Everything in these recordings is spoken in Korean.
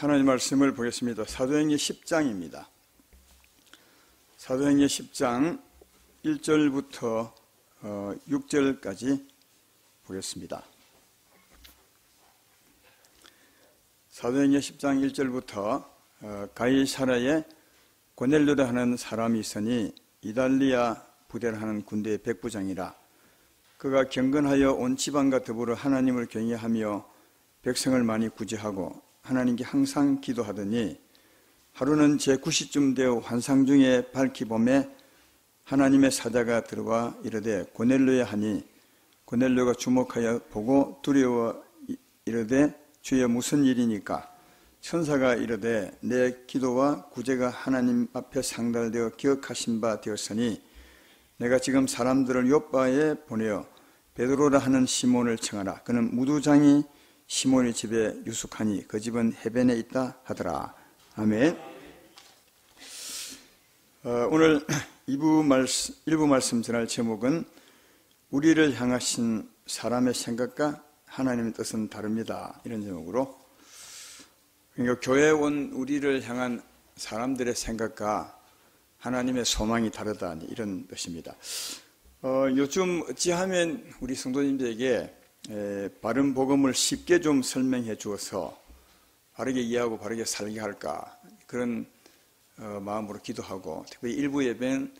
하나님 말씀을 보겠습니다. 사도행전 10장입니다. 사도행전 10장 1절부터 6절까지 보겠습니다. 사도행전 10장 1절부터 가이사랴에 고넬료라 하는 사람이 있으니 이달리아 부대를 하는 군대의 백부장이라. 그가 경건하여 온 지방과 더불어 하나님을 경외하며 백성을 많이 구제하고 하나님께 항상 기도하더니 하루는 제9시쯤 되어 환상 중에 밝히 보매 하나님의 사자가 들어와 이르되 고넬료야 하니 고넬료가 주목하여 보고 두려워 이르되 주여 무슨 일이니까? 천사가 이르되 내 기도와 구제가 하나님 앞에 상달되어 기억하신 바 되었으니 내가 지금 사람들을 요빠에 보내어 베드로라 하는 시몬을 청하라. 그는 무두장이 시몬의 집에 유숙하니 그 집은 해변에 있다 하더라. 아멘. 오늘 일부 말씀 전할 제목은 우리를 향하신 사람의 생각과 하나님의 뜻은 다릅니다. 이런 제목으로, 그러니까 교회에 온 우리를 향한 사람들의 생각과 하나님의 소망이 다르다, 이런 뜻입니다. 요즘 어찌하면 우리 성도님들에게 바른 복음을 쉽게 좀 설명해 주어서 바르게 이해하고 바르게 살게 할까, 그런 마음으로 기도하고, 특별히 일부 예배는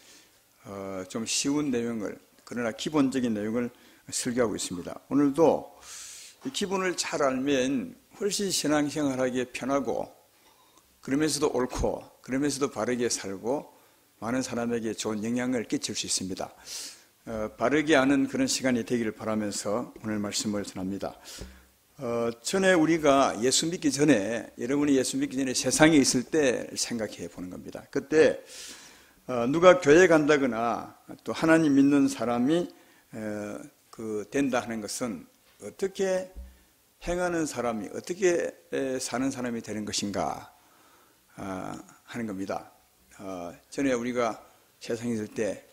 좀 쉬운 내용을, 그러나 기본적인 내용을 설교하고 있습니다. 오늘도 이 기본을 잘 알면 훨씬 신앙생활하기에 편하고, 그러면서도 옳고, 그러면서도 바르게 살고 많은 사람에게 좋은 영향을 끼칠 수 있습니다. 바르게 아는 그런 시간이 되기를 바라면서 오늘 말씀을 전합니다. 전에 우리가 예수 믿기 전에, 여러분이 예수 믿기 전에 세상에 있을 때 생각해 보는 겁니다. 그때 누가 교회 간다거나 또 하나님 믿는 사람이 된다 하는 것은 어떻게 행하는 사람이, 어떻게 사는 사람이 되는 것인가 하는 겁니다. 전에 우리가 세상에 있을 때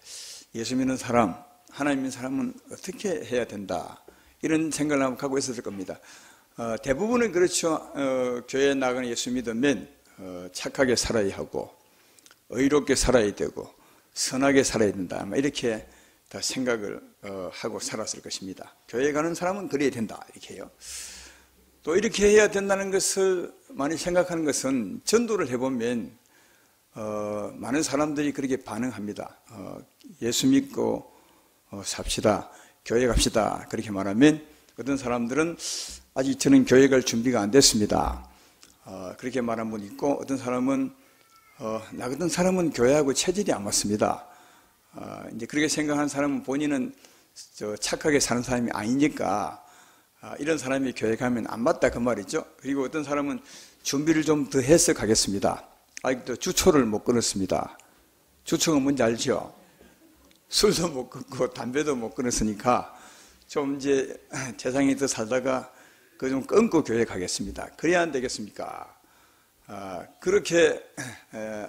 예수 믿는 사람, 하나님 믿는 사람은 어떻게 해야 된다, 이런 생각을 한번 갖고 있었을 겁니다. 대부분은 그렇죠. 교회에 나가는 예수 믿으면 착하게 살아야 하고 의롭게 살아야 되고 선하게 살아야 된다, 이렇게 다 생각을 하고 살았을 것입니다. 교회에 가는 사람은 그래야 된다, 이렇게 해요. 또 이렇게 해야 된다는 것을 많이 생각하는 것은 전도를 해보면 많은 사람들이 그렇게 반응합니다. 예수 믿고 삽시다, 교회 갑시다, 그렇게 말하면 어떤 사람들은 아직 저는 교회 갈 준비가 안 됐습니다, 그렇게 말한 분이 있고, 어떤 사람은 나 같은 사람은 교회하고 체질이 안 맞습니다, 이제 그렇게 생각하는 사람은 본인은 착하게 사는 사람이 아니니까 이런 사람이 교회 가면 안 맞다, 그 말이죠. 그리고 어떤 사람은 준비를 좀 더 해서 가겠습니다. 아직도 주초를 못 끊었습니다. 주초가 뭔지 알죠? 술도 못 끊고 담배도 못 끊었으니까 좀 이제 세상에 더 살다가 그거 좀 끊고 교회 가겠습니다. 그래야 안 되겠습니까? 그렇게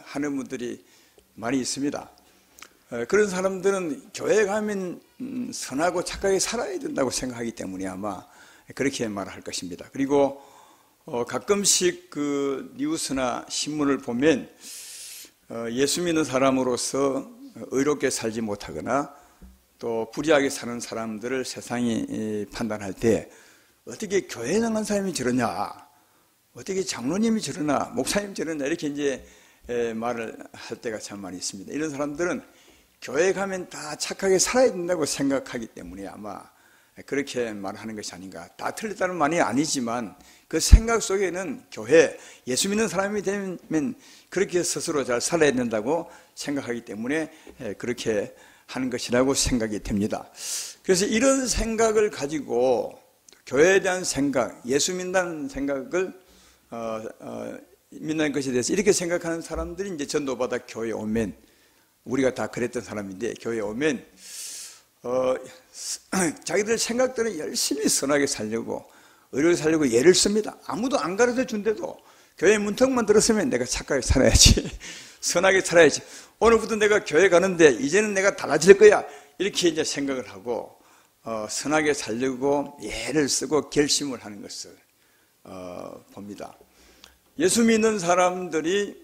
하는 분들이 많이 있습니다. 그런 사람들은 교회 가면 선하고 착하게 살아야 된다고 생각하기 때문에 아마 그렇게 말할 것입니다. 그리고 가끔씩 그 뉴스나 신문을 보면 예수 믿는 사람으로서 의롭게 살지 못하거나 또 불의하게 사는 사람들을 세상이 판단할 때 어떻게 교회에 나간 사람이 저러냐, 어떻게 장로님이 저러나, 목사님이 저러나, 이렇게 이제 말을 할 때가 참 많이 있습니다. 이런 사람들은 교회 가면 다 착하게 살아야 된다고 생각하기 때문에 아마 그렇게 말하는 것이 아닌가. 다 틀렸다는 말이 아니지만 그 생각 속에는 교회, 예수 믿는 사람이 되면 그렇게 스스로 잘 살아야 된다고 생각하기 때문에 그렇게 하는 것이라고 생각이 됩니다. 그래서 이런 생각을 가지고 교회에 대한 생각, 예수 믿는다는 생각을 믿는 것에 대해서 이렇게 생각하는 사람들이 이제 전도받아 교회에 오면, 우리가 다 그랬던 사람인데 교회에 오면 자기들 생각들은 열심히 선하게 살려고, 의롭게 살려고 예를 씁니다. 아무도 안 가르쳐 준데도 교회 문턱만 들었으면 내가 착하게 살아야지, 선하게 살아야지, 오늘부터 내가 교회 가는데 이제는 내가 달라질 거야, 이렇게 이제 생각을 하고 선하게 살려고 예를 쓰고 결심을 하는 것을 봅니다. 예수 믿는 사람들이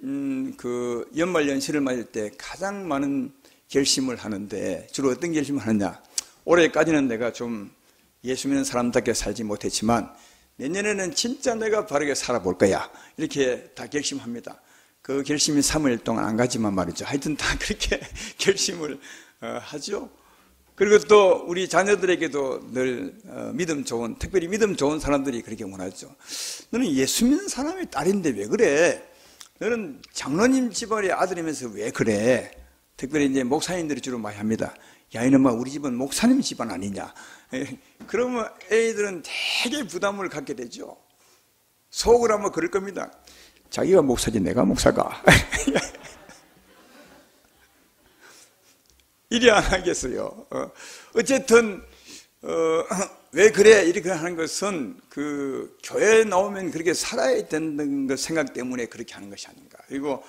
그 연말연시를 맞을 때 가장 많은 결심을 하는데 주로 어떤 결심을 하느냐? 올해까지는 내가 좀 예수 믿는 사람답게 살지 못했지만 내년에는 진짜 내가 바르게 살아볼 거야. 이렇게 다 결심합니다. 그 결심이 3일 동안 안 가지만 말이죠. 하여튼 다 그렇게 결심을 하죠. 그리고 또 우리 자녀들에게도 늘 믿음 좋은, 특별히 믿음 좋은 사람들이 그렇게 원하죠. 너는 예수 믿는 사람의 딸인데 왜 그래? 너는 장로님 집안의 아들이면서 왜 그래? 특별히 이제 목사님들이 주로 많이 합니다. 야, 이놈아, 우리 집은 목사님 집안 아니냐? 그러면 애들은 되게 부담을 갖게 되죠. 속으로 하면 그럴 겁니다. 자기가 목사지 내가 목사가. 이리 안 하겠어요. 어쨌든 왜 그래 이렇게 하는 것은 그 교회에 나오면 그렇게 살아야 된다는 그 생각 때문에 그렇게 하는 것이 아닌가. 그리고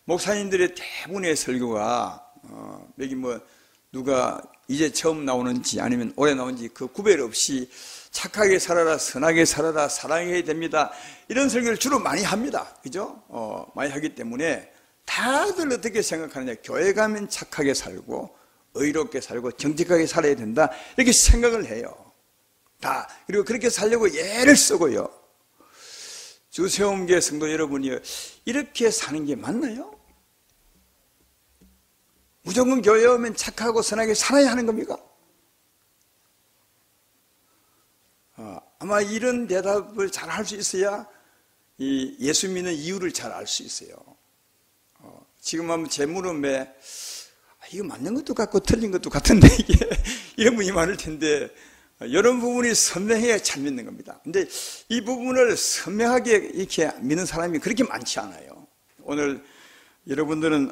목사님들의 대부분의 설교가 여기 뭐 누가 이제 처음 나오는지 아니면 오래 나오는지 그 구별 없이 착하게 살아라, 선하게 살아라, 사랑해야 됩니다. 이런 설교를 주로 많이 합니다. 그죠? 많이 하기 때문에 다들 어떻게 생각하느냐. 교회 가면 착하게 살고 의롭게 살고 정직하게 살아야 된다. 이렇게 생각을 해요. 다. 그리고 그렇게 살려고 예를 쓰고요. 주세움교회 성도 여러분이 이렇게 사는 게 맞나요? 무조건 교회 오면 착하고 선하게 살아야 하는 겁니까? 아마 이런 대답을 잘 할 수 있어야 이 예수 믿는 이유를 잘 알 수 있어요. 지금 한번 제 물음에 이거 맞는 것도 같고 틀린 것도 같은데 이게 이런 분이 많을 텐데 이런 부분이 선명해야 잘 믿는 겁니다. 근데 이 부분을 선명하게 이렇게 믿는 사람이 그렇게 많지 않아요. 오늘 여러분들은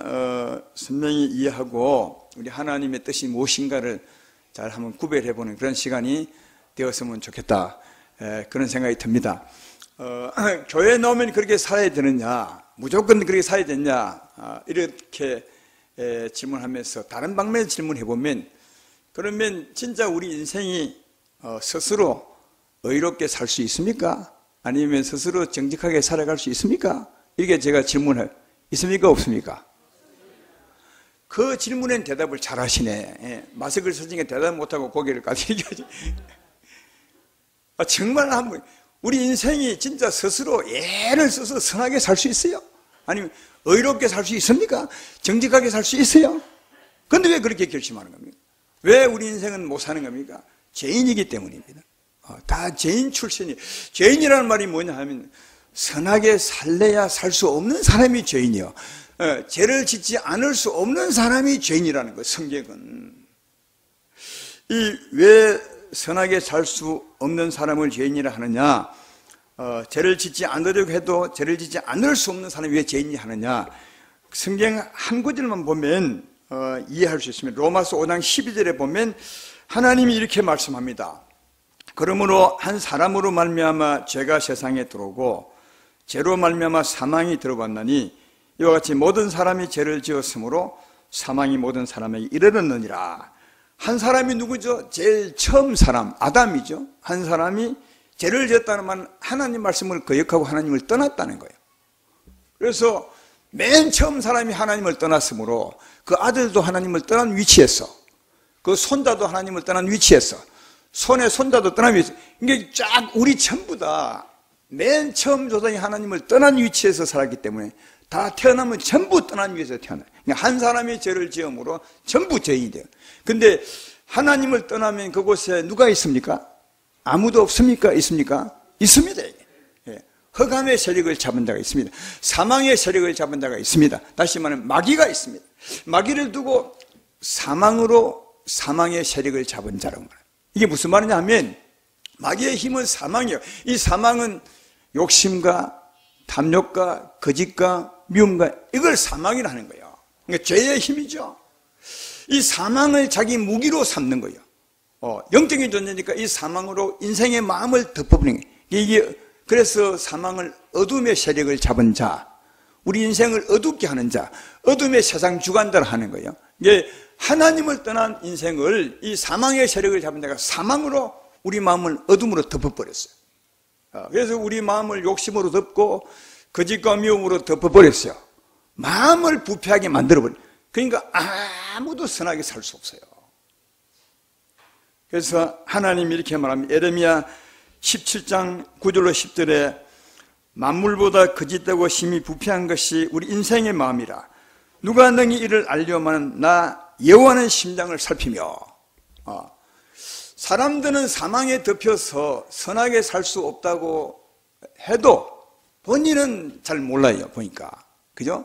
선명히 이해하고 우리 하나님의 뜻이 무엇인가를 잘 한번 구별해보는 그런 시간이 되었으면 좋겠다. 그런 생각이 듭니다. 교회에 나오면 그렇게 살아야 되느냐, 무조건 그렇게 살아야 되느냐, 이렇게 질문하면서 다른 방면에서 질문해보면 그러면 진짜 우리 인생이 스스로 의롭게 살 수 있습니까? 아니면 스스로 정직하게 살아갈 수 있습니까? 이게 제가 질문해요. 있습니까? 없습니까? 그 질문엔 대답을 잘 하시네. 마스크를 쓰니까 대답 못하고 고개를 까지르게 정말 한번 우리 인생이 진짜 스스로 예를 써서 선하게 살 수 있어요? 아니면 의롭게 살 수 있습니까? 정직하게 살 수 있어요? 그런데 왜 그렇게 결심하는 겁니까? 왜 우리 인생은 못 사는 겁니까? 죄인이기 때문입니다. 다 죄인 출신이. 죄인이라는 말이 뭐냐 하면 선하게 살래야 살 수 없는 사람이 죄인이요. 죄를 짓지 않을 수 없는 사람이 죄인이라는 거예요. 성경은. 왜 선하게 살 수 없는 사람을 죄인이라 하느냐? 죄를 짓지 않으려고 해도 죄를 짓지 않을 수 없는 사람이 왜 죄인이 하느냐? 성경 한 구절만 보면 이해할 수 있습니다. 로마서 5장 12절에 보면 하나님이 이렇게 말씀합니다. 그러므로 한 사람으로 말미암아 죄가 세상에 들어오고 죄로 말미암아 사망이 들어왔나니 이와 같이 모든 사람이 죄를 지었으므로 사망이 모든 사람에게 이르렀느니라. 한 사람이 누구죠? 제일 처음 사람 아담이죠. 한 사람이 죄를 지었다는 말은 하나님 말씀을 거역하고 하나님을 떠났다는 거예요. 그래서 맨 처음 사람이 하나님을 떠났으므로 그 아들도 하나님을 떠난 위치에서 그 손자도 하나님을 떠난 위치에서 손의 손자도 떠난 위치에서 이게 쫙 우리 전부 다 맨 처음 조상이 하나님을 떠난 위치에서 살았기 때문에 다 태어나면 전부 떠난 위에서 태어나요. 그러니까 한 사람이 죄를 지음으로 전부 죄인이 돼요. 근데 하나님을 떠나면 그곳에 누가 있습니까? 아무도 없습니까? 있습니까? 있습니다. 흑암의 세력을 잡은 자가 있습니다. 사망의 세력을 잡은 자가 있습니다. 다시 말하면 마귀가 있습니다. 마귀를 두고 사망으로 사망의 세력을 잡은 자라고 말해요. 이게 무슨 말이냐 하면 마귀의 힘은 사망이에요. 이 사망은 욕심과 탐욕과 거짓과 미움과 이걸 사망이라 하는 거예요. 그러니까 죄의 힘이죠. 이 사망을 자기 무기로 삼는 거예요. 영적인 존재니까 이 사망으로 인생의 마음을 덮어버리는 거예요. 이게 그래서 사망을 어둠의 세력을 잡은 자, 우리 인생을 어둡게 하는 자, 어둠의 세상 주관자를 하는 거예요. 이게 하나님을 떠난 인생을 이 사망의 세력을 잡은 자가 사망으로 우리 마음을 어둠으로 덮어버렸어요. 그래서 우리 마음을 욕심으로 덮고 거짓과 미움으로 덮어버렸어요. 마음을 부패하게 만들어버려요. 그러니까 아무도 선하게 살 수 없어요. 그래서 하나님이 이렇게 말합니다. 예레미야 17장 9절로 10절에 만물보다 거짓되고 심히 부패한 것이 우리 인생의 마음이라. 누가 능히 이를 알려마는 나 여호와는 심장을 살피며. 사람들은 사망에 덮여서 선하게 살 수 없다고 해도 본인은 잘 몰라요. 보니까. 그죠?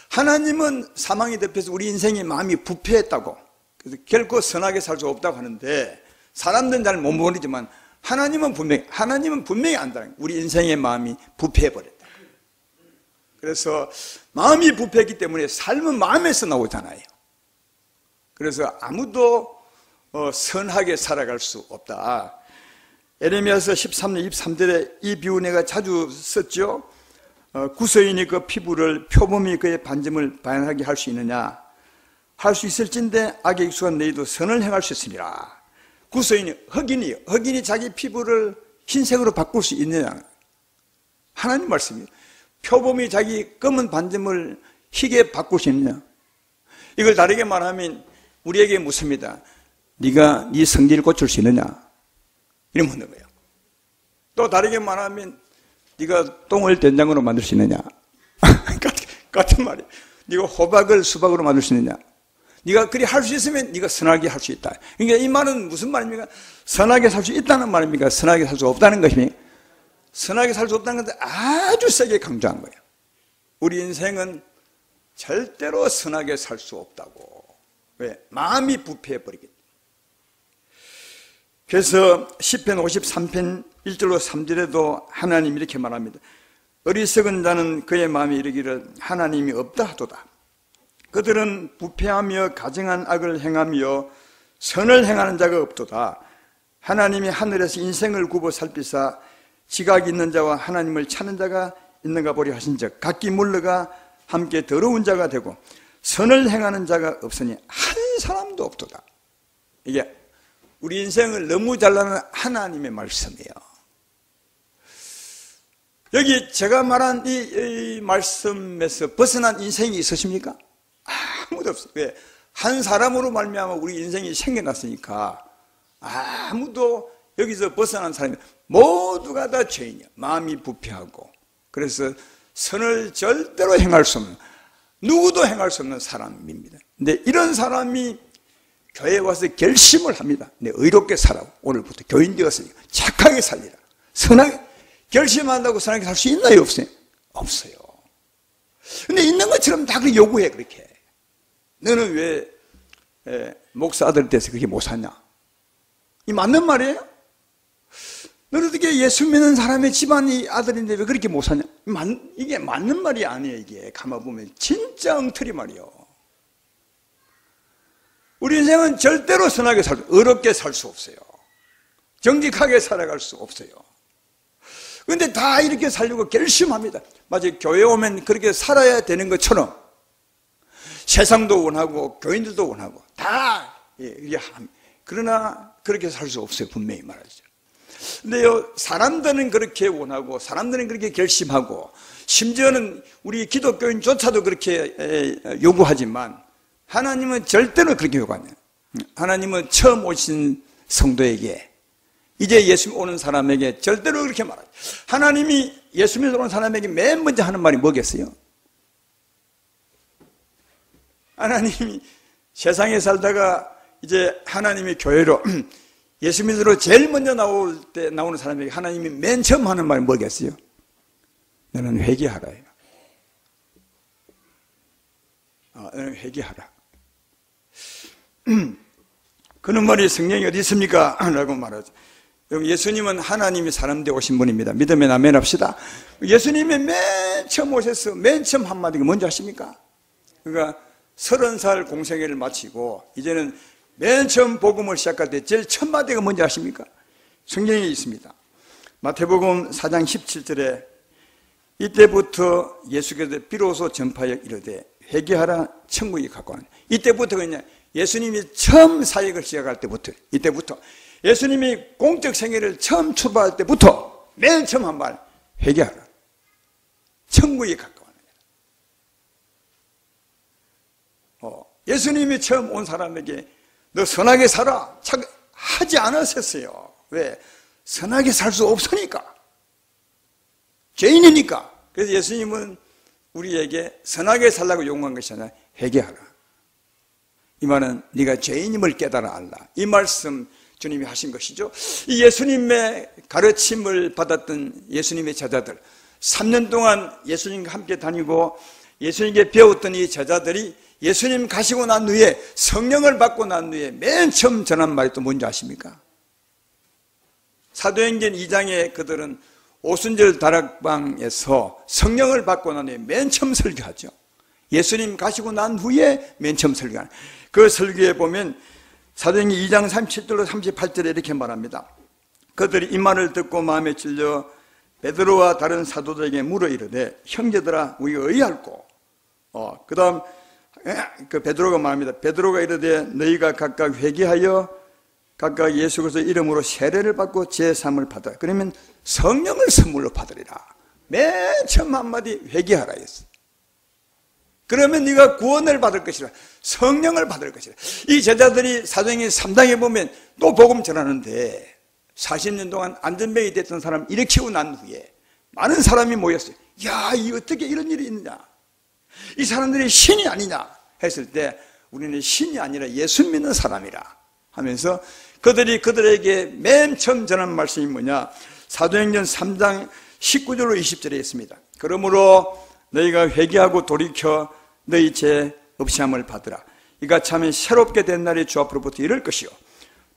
하나님은 사망에 덮여서 우리 인생의 마음이 부패했다고, 그래서 결코 선하게 살 수 없다고 하는데, 사람들은 잘 못 모르지만 하나님은 분명히 안다는 거예요. 우리 인생의 마음이 부패해버렸다. 그래서 마음이 부패했기 때문에 삶은 마음에서 나오잖아요. 그래서 아무도 선하게 살아갈 수 없다. 에레미야서 13년 23절에 이 비유 내가 자주 썼죠. 구서인이 그 피부를 표범이 그의 반점을 발현하게 할 수 있느냐? 할 수 있을진데 악에 익숙한 너희도 선을 행할 수 있으리라. 구서인이, 흑인이 자기 피부를 흰색으로 바꿀 수 있느냐? 하나님 말씀이에요. 표범이 자기 검은 반점을 희게 바꿀 수 있느냐? 이걸 다르게 말하면 우리에게 묻습니다. 네가 네 성질을 고칠 수 있느냐? 이런 묻는 거예요. 또 다르게 말하면 네가 똥을 된장으로 만들 수 있느냐? 같은 말이에요. 네가 호박을 수박으로 만들 수 있느냐? 네가 그리 할 수 있으면 네가 선하게 할 수 있다. 그러니까 이 말은 무슨 말입니까? 선하게 살 수 있다는 말입니까? 선하게 살 수 없다는 것입니까? 선하게 살 수 없다는 것을 아주 세게 강조한 거예요. 우리 인생은 절대로 선하게 살 수 없다고. 왜? 마음이 부패해버리기 때문에. 그래서 시편 53편 1절로 3절에도 하나님이 이렇게 말합니다. 어리석은 자는 그의 마음이 이르기를 하나님이 없다 하도다. 그들은 부패하며 가증한 악을 행하며 선을 행하는 자가 없도다. 하나님이 하늘에서 인생을 굽어 살피사 지각이 있는 자와 하나님을 찾는 자가 있는가 보려 하신즉 각기 물러가 함께 더러운 자가 되고 선을 행하는 자가 없으니 한 사람도 없도다. 이게 우리 인생을 너무 잘라는 하나님의 말씀이에요. 여기 제가 말한 이 말씀에서 벗어난 인생이 있으십니까? 아무도 없어요. 왜? 한 사람으로 말미암아 우리 인생이 생겨났으니까 아무도 여기서 벗어난 사람이 모두가 다 죄인이야. 마음이 부패하고. 그래서 선을 절대로 행할 수 없는, 누구도 행할 수 없는 사람입니다. 근데 이런 사람이 교회에 와서 결심을 합니다. 내 의롭게 살라고. 오늘부터 교인 되었으니까 착하게 살리라. 선하게 결심한다고 선하게 살 수 있나요? 없어요? 없어요. 근데 있는 것처럼 다 그렇게 요구해. 그렇게. 너는 왜 목사 아들 돼서 그렇게 못 사냐? 이 맞는 말이에요? 너는 어떻게 예수 믿는 사람의 집안이 아들인데 왜 그렇게 못 사냐? 이게 맞는 말이 아니에요. 이게 가만보면 진짜 엉터리 말이에요. 우리 인생은 절대로 선하게 어렵게 살 수 없어요. 정직하게 살아갈 수 없어요. 그런데 다 이렇게 살려고 결심합니다. 마치 교회 오면 그렇게 살아야 되는 것처럼 세상도 원하고 교인들도 원하고 다 이렇게 합니다. 그러나 그렇게 살 수 없어요. 분명히 말하죠. 근데요, 사람들은 그렇게 원하고 사람들은 그렇게 결심하고 심지어는 우리 기독교인조차도 그렇게 요구하지만 하나님은 절대로 그렇게 요구 안 해요. 하나님은 처음 오신 성도에게, 이제 예수 오는 사람에게 절대로 그렇게 말하죠. 하나님이 예수 믿으러 오는 사람에게 맨 먼저 하는 말이 뭐겠어요? 하나님이 세상에 살다가 이제 하나님의 교회로 예수 믿으러 제일 먼저 나오는 사람에게 하나님이 맨 처음 하는 말이 뭐겠어요? 너는 회개하라. 너는 회개하라. 그런 말이 성경에 어디 있습니까? 라고 말하죠. 예수님은 하나님이 사람 되어 오신 분입니다. 믿으면 아멘 합시다. 예수님이 맨 처음 오셔서 맨 처음 한마디가 뭔지 아십니까? 그러니까 30살 공생애를 마치고 이제는 맨 처음 복음을 시작할 때 제일 첫 마디가 뭔지 아십니까? 성경에 있습니다. 마태복음 4장 17절에 이때부터 예수께서 비로소 전파하여 이르되 회개하라 천국이 가까우니. 이때부터 그냥 예수님이 처음 사역을 시작할 때부터, 이때부터 예수님이 공적 생애를 처음 출발할 때부터 맨 처음 한 말, 회개하라. 천국에 가까워하는 거예요. 예수님이 처음 온 사람에게 너 선하게 살아 하지 않으셨어요. 왜? 선하게 살 수 없으니까. 죄인이니까. 그래서 예수님은 우리에게 선하게 살라고 요구한 것이 아니라 회개하라. 이 말은 네가 죄인임을 깨달아 알라. 이 말씀 주님이 하신 것이죠. 이 예수님의 가르침을 받았던 예수님의 제자들, 3년 동안 예수님과 함께 다니고 예수님께 배웠던 이 제자들이 예수님 가시고 난 후에, 성령을 받고 난 후에 맨 처음 전한 말이 또 뭔지 아십니까? 사도행전 2장에 그들은 오순절 다락방에서 성령을 받고 난 후에 맨 처음 설교하죠. 예수님 가시고 난 후에 맨 처음 설교하는 그 설교에 보면 사도행전 2장 37절로 38절에 이렇게 말합니다. 그들이 이 말을 듣고 마음에 찔려 베드로와 다른 사도들에게 물어 이르되 형제들아 우리가 의할꼬. 그 다음 그 베드로가 말합니다. 베드로가 이르되 너희가 각각 회개하여 각각 예수 그리스도 이름으로 세례를 받고 제사함을 받아. 그러면 성령을 선물로 받으리라. 맨 처음 한마디 회개하라 했어. 그러면 네가 구원을 받을 것이라. 성령을 받을 것이라. 이 제자들이 사도행전 3장에 보면 또 복음 전하는데 40년 동안 안전병이 됐던 사람 일으키고 난 후에 많은 사람이 모였어요. 야, 이 어떻게 이런 일이 있느냐? 이 사람들이 신이 아니냐 했을 때 우리는 신이 아니라 예수 믿는 사람이라 하면서 그들이 그들에게 맨 처음 전한 말씀이 뭐냐? 사도행전 3장 19절로 20절에 있습니다. 그러므로 너희가 회개하고 돌이켜 너희 죄 없이함을 받으라. 이가 참에 새롭게 된 날이 주 앞으로부터 이를 것이요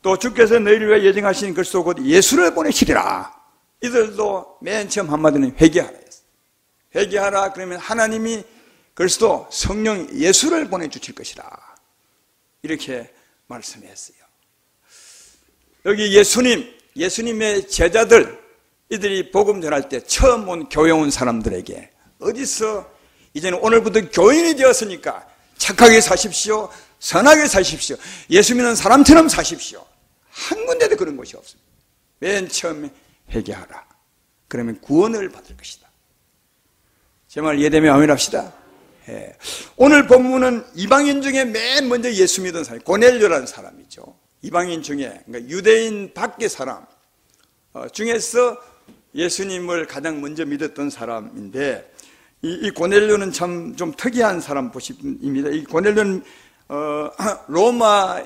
또 주께서 너희를 위해 예정하신 그리스도 곧 예수를 보내시리라. 이들도 맨 처음 한마디는 회개하라 했어요. 회개하라 그러면 하나님이 그리스도 성령 예수를 보내주실 것이라 이렇게 말씀했어요. 여기 예수님의 제자들, 이들이 복음 전할 때 처음 온 교회 온 사람들에게 어디서 이제는 오늘부터 교인이 되었으니까 착하게 사십시오, 선하게 사십시오, 예수 믿는 사람처럼 사십시오. 한 군데도 그런 것이 없습니다. 맨 처음에 회개하라. 그러면 구원을 받을 것이다. 제 말 이해되면 아멘 합시다. 오늘 본문은 이방인 중에 맨 먼저 예수 믿은 사람, 고넬료라는 사람이죠. 이방인 중에, 그러니까 유대인 밖의 사람 중에서 예수님을 가장 먼저 믿었던 사람인데, 이 고넬료는 참 좀 특이한 사람 보십니다. 이 고넬료는 로마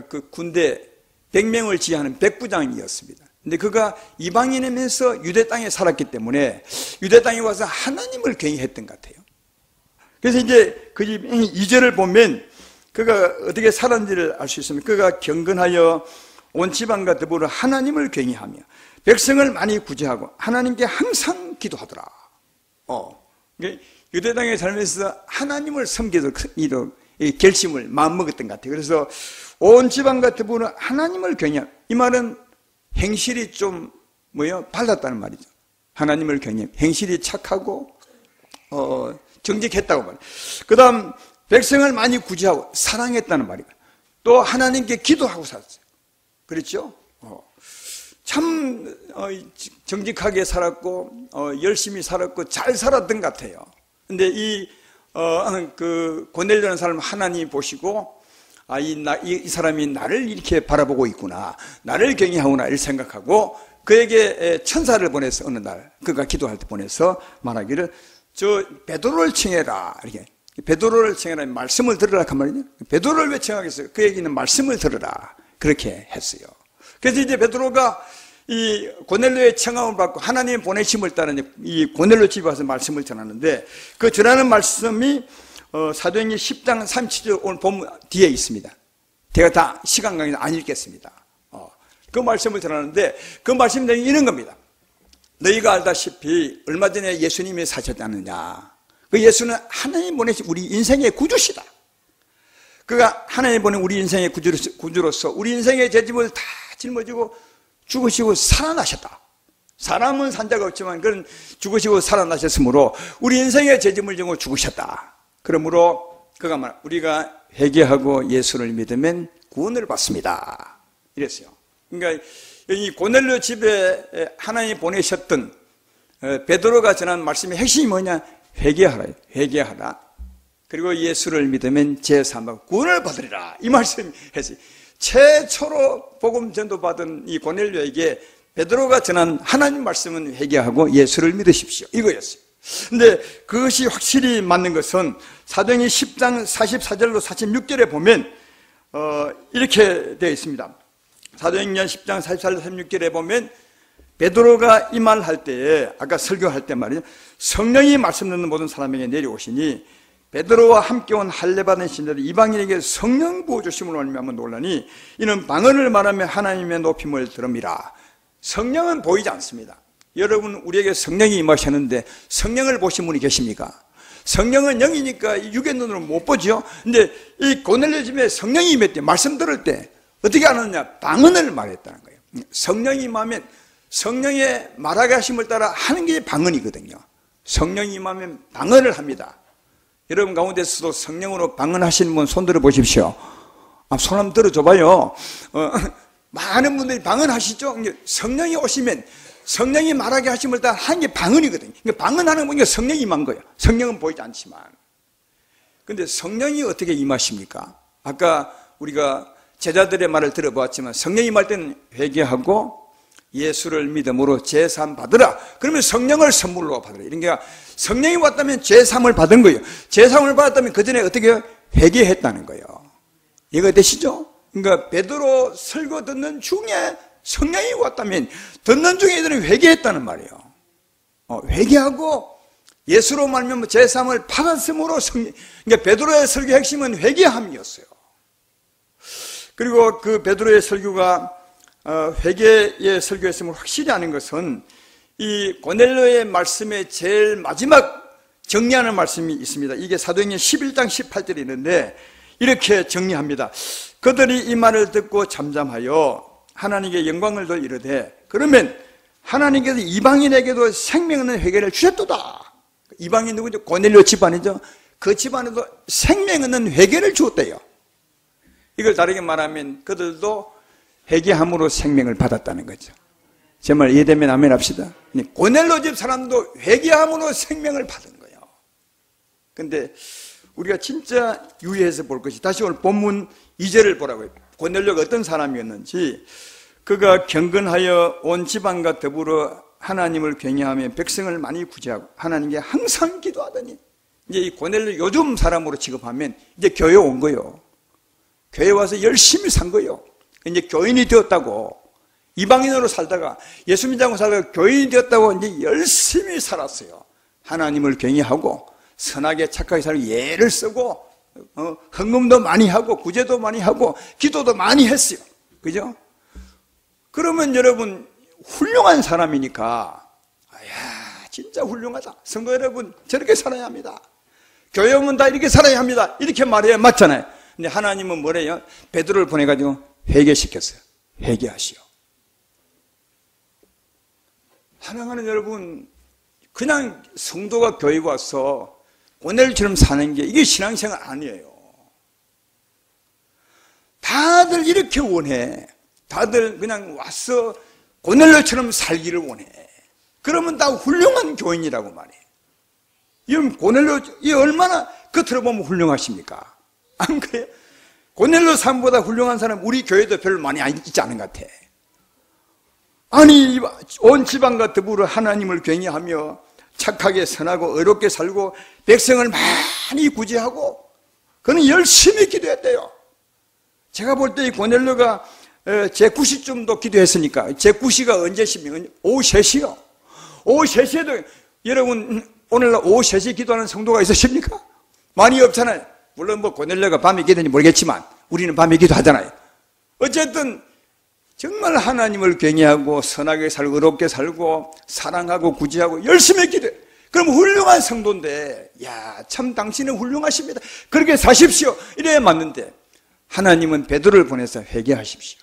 그 군대 100명을 지휘하는 백부장이었습니다. 근데 그가 이방인이면서 유대 땅에 살았기 때문에 유대 땅에 와서 하나님을 경외했던 것 같아요. 그래서 이제 그 2절을 보면 그가 어떻게 살았는지를 알 수 있습니다. 그가 경건하여 온 지방과 더불어 하나님을 경외하며 백성을 많이 구제하고 하나님께 항상 기도하더라. 유대 땅에 살면서 하나님을 섬기도록 결심을 마음먹었던 것 같아요. 그래서 온 지방과 더불어 하나님을 경외하며, 이 말은 행실이 좀 발랐다는 말이죠. 하나님을 경외하며 행실이 착하고 정직했다고 말해요. 그 다음 백성을 많이 구제하고 사랑했다는 말이에요. 또 하나님께 기도하고 살았어요. 그렇죠? 참 정직하게 살았고 열심히 살았고 잘 살았던 것 같아요. 근데 그 고넬료라는 사람을 하나님이 보시고 이 사람이 나를 이렇게 바라보고 있구나, 나를 경외하구나 이렇게 생각하고 그에게 천사를 보내서 어느 날 그가 기도할 때 보내서 말하기를 저 베드로를 청해라. 이렇게 베드로를 청해라, 말씀을 들으라 그 말이죠. 베드로를 왜 청하겠어요? 그에게 있는 말씀을 들으라 그렇게 했어요. 그래서 이제 베드로가 이 고넬료의 청함을 받고 하나님의 보내심을 따라 이 고넬료 집에 와서 말씀을 전하는데, 그 전하는 말씀이 사도행전 10장 37절 오늘 본문 뒤에 있습니다. 제가 다 시간 관계상 안 읽겠습니다. 그 말씀을 전하는데 그 말씀이 이런 겁니다. 너희가 알다시피 얼마 전에 예수님이 사셨지 않느냐. 그 예수는 하나님 보내신 우리 인생의 구주시다. 그가 하나님 보낸 우리 인생의 구주로서 우리 인생의 죄짐을 다 짊어지고 죽으시고 살아나셨다. 사람은 산 자가 없지만 그는 죽으시고 살아나셨으므로 우리 인생의 죄짐을 지고 죽으셨다. 그러므로 그가 말, 우리가 회개하고 예수를 믿으면 구원을 받습니다. 이랬어요. 그러니까 이 고넬료 집에 하나님이 보내셨던 베드로가 전한 말씀의 핵심이 뭐냐? 회개하라. 회개하라. 그리고 예수를 믿으면 제3의 구원을 받으리라. 이 말씀을 했어요. 최초로 복음 전도받은 이 고넬료에게 베드로가 전한 하나님 말씀은 회개하고 예수를 믿으십시오. 이거였어요. 근데 그것이 확실히 맞는 것은 사도행전 10장 44절로 46절에 보면 이렇게 되어 있습니다. 사도행전 10장 44절 46절에 보면 베드로가 이 말 할 때에 아까 설교할 때 말이죠. 성령이 말씀 듣는 모든 사람에게 내려오시니 베드로와 함께 온 할례 받은 신자들 이방인에게 성령 부어 주심으로 말미암아 놀라니 이는 방언을 말하며 하나님의 높임을 들음이라. 성령은 보이지 않습니다. 여러분 우리에게 성령이 임하셨는데 성령을 보신 분이 계십니까? 성령은 영이니까 육의 눈으로 못 보죠. 근데 이 고넬료 집에 성령이 임했대. 말씀 들을 때 어떻게 하느냐? 방언을 말했다는 거예요. 성령이 임하면 성령의 말하게 하심을 따라 하는 게 방언이거든요. 성령이 임하면 방언을 합니다. 여러분 가운데서도 성령으로 방언하시는 분 손 들어 보십시오. 손 한번 들어줘봐요. 많은 분들이 방언하시죠. 성령이 오시면 성령이 말하게 하심을 따라 하는 게 방언이거든요. 그러니까 방언하는 분이 성령이 임한 거예요. 성령은 보이지 않지만. 근데 성령이 어떻게 임하십니까? 아까 우리가 제자들의 말을 들어보았지만 성령이 임할 때는 회개하고 예수를 믿음으로 제3 받으라. 그러면 성령을 선물로 받으라. 그러니까 성령이 왔다면 제3을 받은 거예요. 제3을 받았다면 그 전에 어떻게 회개했다는 거예요. 이해가 되시죠? 그러니까 베드로 설교 듣는 중에 성령이 왔다면 듣는 중에 이들은 회개했다는 말이에요. 회개하고 예수로 말미암아 제3을 받았으므로 그러니까 베드로의 설교 핵심은 회개함이었어요. 그리고 그 베드로의 설교가 회개의 설교였음을 확실히 아는 것은 이 고넬료의 말씀의 제일 마지막 정리하는 말씀이 있습니다. 이게 사도행전 11장 18절에 있는데 이렇게 정리합니다. 그들이 이 말을 듣고 잠잠하여 하나님께 영광을 돌 이르되 그러면 하나님께서 이방인에게도 생명 있는 회개를 주셨도다. 이방인 누구죠? 고넬료 집안이죠. 그 집안에도 생명 있는 회개를 주었대요. 이걸 다르게 말하면 그들도 회개함으로 생명을 받았다는 거죠. 제 말 이해되면 아멘 합시다. 고넬료 집 사람도 회개함으로 생명을 받은 거예요. 근데 우리가 진짜 유의해서 볼 것이 다시 오늘 본문 2절을 보라고요. 고넬료가 어떤 사람이었는지 그가 경건하여 온 집안과 더불어 하나님을 경외하며 백성을 많이 구제하고 하나님께 항상 기도하더니 이제 이 고넬료 요즘 사람으로 취급하면 이제 교회 온 거예요. 교회 와서 열심히 산 거예요. 이제 교인이 되었다고 이방인으로 살다가 예수 믿자고 살다가 교인이 되었다고 이제 열심히 살았어요. 하나님을 경외하고 선하게 착하게 살고 예를 쓰고 헌금도 많이 하고 구제도 많이 하고 기도도 많이 했어요. 그죠? 그러면 여러분 훌륭한 사람이니까 진짜 훌륭하다. 성도 여러분 저렇게 살아야 합니다. 교회 오면 다 이렇게 살아야 합니다. 이렇게 말해야 맞잖아요. 근데 하나님은 뭐래요? 베드로를 보내가지고 회개시켰어요. 회개하시오. 사랑하는 여러분, 그냥 성도가 교회 와서 고넬료처럼 사는 게 이게 신앙생활 아니에요. 다들 이렇게 원해. 다들 그냥 와서 고넬료처럼 살기를 원해. 그러면 다 훌륭한 교인이라고 말해요. 이 고넬료, 이 얼마나 겉으로 보면 훌륭하십니까? 안 그래요? 고넬료 사람보다 훌륭한 사람 우리 교회도 별로 많이 있지 않은 것 같아. 아니 온 집안과 더불어 하나님을 경외하며 착하게 선하고 의롭게 살고 백성을 많이 구제하고 그는 열심히 기도했대요. 제가 볼 때 이 고넬료가 제9시쯤도 기도했으니까 제9시가 언제시면 오후 3시요. 오후 3시에도 여러분 오늘날 오후 3시 기도하는 성도가 있으십니까? 많이 없잖아요. 물론 뭐 고넬료가 밤에 기도했는지 모르겠지만 우리는 밤에 기도하잖아요. 어쨌든 정말 하나님을 경외하고 선하게 살고 의롭게 살고 사랑하고 구제하고 열심히 기도해. 그럼 훌륭한 성도인데 참 당신은 훌륭하십니다. 그렇게 사십시오. 이래야 맞는데 하나님은 베드로를 보내서 회개하십시오.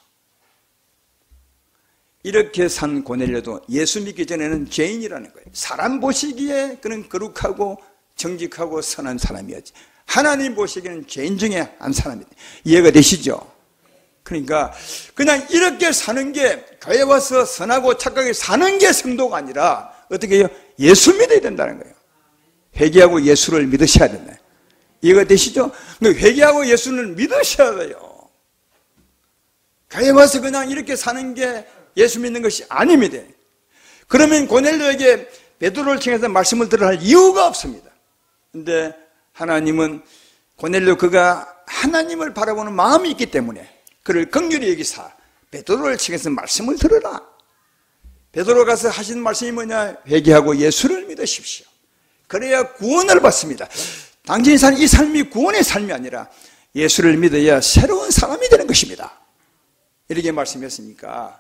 이렇게 산 고넬료도 예수 믿기 전에는 죄인이라는 거예요. 사람 보시기에 그는 거룩하고 정직하고 선한 사람이었지 하나님 보시기에는 죄인 중에 한 사람이다. 이해가 되시죠? 그러니까 그냥 이렇게 사는 게 교회 와서 선하고 착하게 사는 게 성도가 아니라 어떻게 해요? 예수 믿어야 된다는 거예요. 회개하고 예수를 믿으셔야 된다. 이해가 되시죠? 회개하고 예수를 믿으셔야 돼요. 교회 와서 그냥 이렇게 사는 게 예수 믿는 것이 아닙니다. 그러면 고넬료에게 베드로를 통해서 말씀을 들어야 할 이유가 없습니다. 근데 하나님은 고넬료 그가 하나님을 바라보는 마음이 있기 때문에 그를 긍휼히 여기사 베드로를 통해서 말씀을 들어라. 베드로 가서 하신 말씀이 뭐냐? 회개하고 예수를 믿으십시오. 그래야 구원을 받습니다. 당신이 사는 이 삶이 구원의 삶이 아니라 예수를 믿어야 새로운 사람이 되는 것입니다. 이렇게 말씀했으니까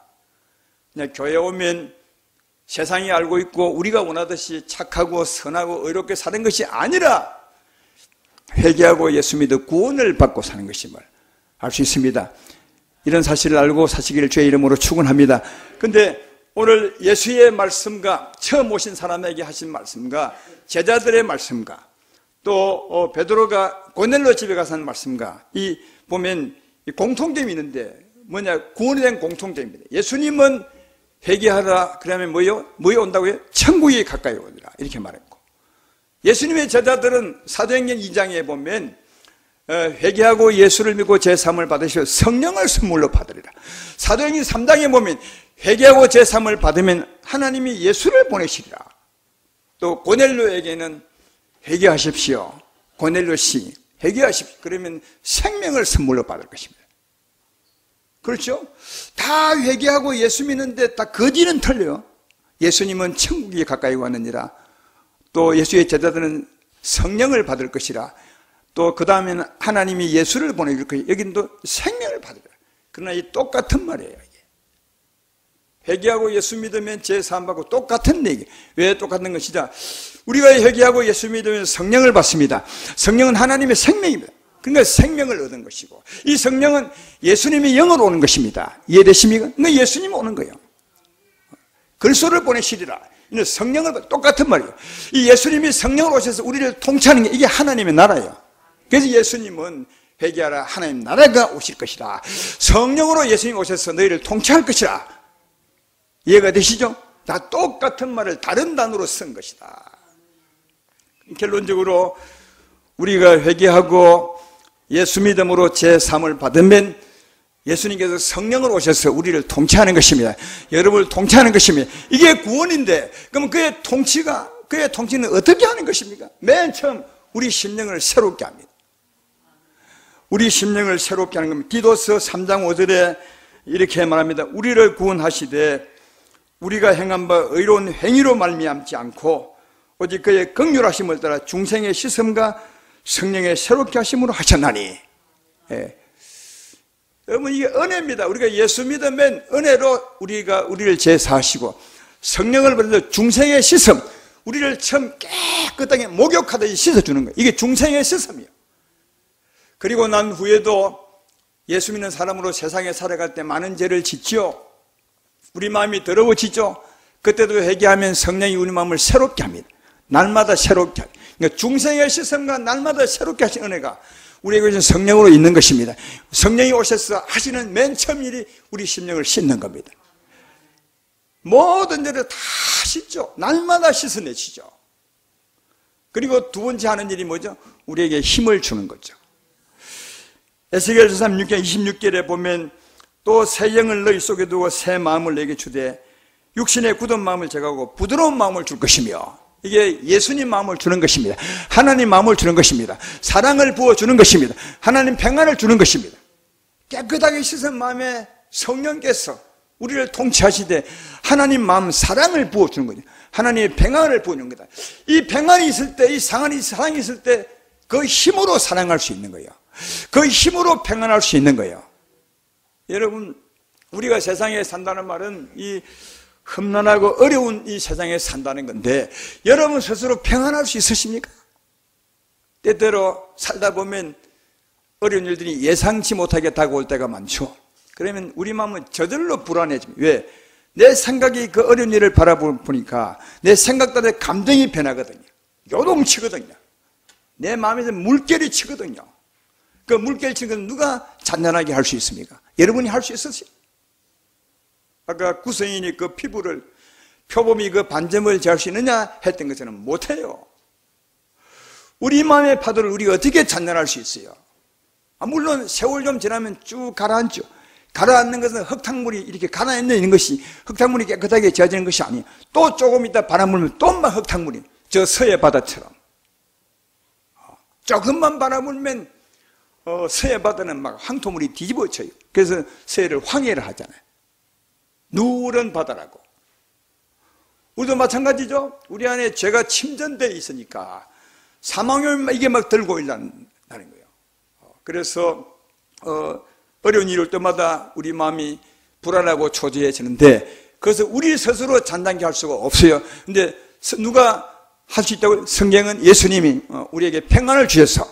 그냥 교회 오면 세상이 알고 있고 우리가 원하듯이 착하고 선하고 의롭게 사는 것이 아니라 회개하고 예수 믿어 구원을 받고 사는 것임을 알 수 있습니다. 이런 사실을 알고 사시기를 주의 이름으로 축원합니다. 그런데 오늘 예수의 말씀과 처음 오신 사람에게 하신 말씀과 제자들의 말씀과 또 베드로가 고넬료 집에 가서 한 말씀과 이 보면 이 공통점이 있는데 뭐냐? 구원에 대한 공통점입니다. 예수님은 회개하라 그러면 뭐요 온다고요? 천국이 가까이 오리라 이렇게 말했고, 예수님의 제자들은 사도행전 2장에 보면 회개하고 예수를 믿고 제3을 받으시고 성령을 선물로 받으리라. 사도행전 3장에 보면 회개하고 제3을 받으면 하나님이 예수를 보내시리라. 또 고넬료에게는 회개하십시오. 고넬료 씨 회개하십시오. 그러면 생명을 선물로 받을 것입니다. 그렇죠? 다 회개하고 예수 믿는데 다 거지는 틀려요. 예수님은 천국이 가까이 왔느니라. 또 예수의 제자들은 성령을 받을 것이라. 또 그 다음에는 하나님이 예수를 보내줄 것이라. 여기는 또 생명을 받으라. 그러나 이 똑같은 말이에요. 이게. 회개하고 예수 믿으면 제3받고 똑같은 얘기. 왜 똑같은 것이냐? 우리가 회개하고 예수 믿으면 성령을 받습니다. 성령은 하나님의 생명입니다. 그러니까 생명을 얻은 것이고, 이 성령은 예수님의 영으로 오는 것입니다. 이해되십니까? 그러니까 예수님이 오는 거예요. 그리스도를 보내시리라. 이는 성령을 똑같은 말이에요. 이 예수님이 성령으로 오셔서 우리를 통치하는 게 이게 하나님의 나라예요. 그래서 예수님은 회개하라, 하나님 나라가 오실 것이라. 성령으로 예수님이 오셔서 너희를 통치할 것이라. 이해가 되시죠? 다 똑같은 말을 다른 단어로 쓴 것이다. 결론적으로 우리가 회개하고 예수 믿음으로 제3을 받으면 예수님께서 성령으로 오셔서 우리를 통치하는 것입니다. 여러분을 통치하는 것입니다. 이게 구원인데, 그럼 그의 통치는 어떻게 하는 것입니까? 맨 처음 우리 심령을 새롭게 합니다. 우리 심령을 새롭게 하는 겁니다. 디도서 3장 5절에 이렇게 말합니다. 우리를 구원하시되 우리가 행한 바 의로운 행위로 말미암지 않고 오직 그의 긍휼하심을 따라 중생의 시험과 성령의 새롭게 하심으로 하셨나니. 예. 여러분, 이게 은혜입니다. 우리가 예수 믿으면 은혜로 우리를 제사하시고 성령을 받아서 중생의 시험, 우리를 처음 깨끗하게 목욕하듯이 씻어주는 거예요. 이게 중생의 시험이에요. 그리고 난 후에도 예수 믿는 사람으로 세상에 살아갈 때 많은 죄를 짓지요. 우리 마음이 더러워지죠. 그때도 회개하면 성령이 우리 마음을 새롭게 합니다. 날마다 새롭게 합니다. 그러니까 중생의 시선과 날마다 새롭게 하신 은혜가 우리에게 성령으로 있는 것입니다. 성령이 오셔서 하시는 맨 처음 일이 우리 심령을 씻는 겁니다. 모든 죄를 다 씻죠. 날마다 씻어내시죠. 그리고 두 번째 하는 일이 뭐죠? 우리에게 힘을 주는 거죠. 에스겔서 36장 26절에 보면 또 새 영을 너희 속에 두고 새 마음을 내게 주되 육신의 굳은 마음을 제거하고 부드러운 마음을 줄 것이며, 이게 예수님 마음을 주는 것입니다. 하나님 마음을 주는 것입니다. 사랑을 부어주는 것입니다. 하나님 평안을 주는 것입니다. 깨끗하게 씻은 마음에 성령께서 우리를 통치하시되 하나님 마음 사랑을 부어주는 거죠. 하나님의 평안을 부어주는 거다. 이 평안이 있을 때, 이 사랑이 있을 때 그 힘으로 사랑할 수 있는 거예요. 그 힘으로 평안할 수 있는 거예요. 여러분, 우리가 세상에 산다는 말은 이 험난하고 어려운 이 세상에 산다는 건데, 여러분 스스로 평안할 수 있으십니까? 때때로 살다 보면 어려운 일들이 예상치 못하게 다가올 때가 많죠. 그러면 우리 마음은 저절로 불안해집니다. 왜? 내 생각이 그 어려운 일을 바라보니까 내 생각대로 감정이 변하거든요. 요동치거든요. 내 마음에서 물결이 치거든요. 그 물결 치는 건 누가 잔잔하게 할 수 있습니까? 여러분이 할 수 있으세요? 아까 구성인이 그 피부를 표범이 그 반점을 제할 수 있느냐 했던 것처럼 못해요. 우리 마음의 파도를 우리가 어떻게 잔잔할 수 있어요? 물론 세월 좀 지나면 쭉 가라앉죠. 가라앉는 것은 흙탕물이 이렇게 가라앉는 것이, 흙탕물이 깨끗하게 지어지는 것이 아니에요. 또 조금 있다 바람 불면 또 막 흙탕물이, 저 서해 바다처럼. 조금만 바람 불면 서해 바다는 막 황토물이 뒤집어져요. 그래서 서해를 황해를 하잖아요. 누런 바다라고. 우리도 마찬가지죠. 우리 안에 죄가 침전되어 있으니까 사망을 이게 막 들고 일어나는 거예요. 그래서 어려운 일을 때마다 우리 마음이 불안하고 초조해지는데, 그것을 우리 스스로 잔단케 할 수가 없어요. 근데 누가 할 수 있다고? 성경은 예수님이 우리에게 평안을 주셔서,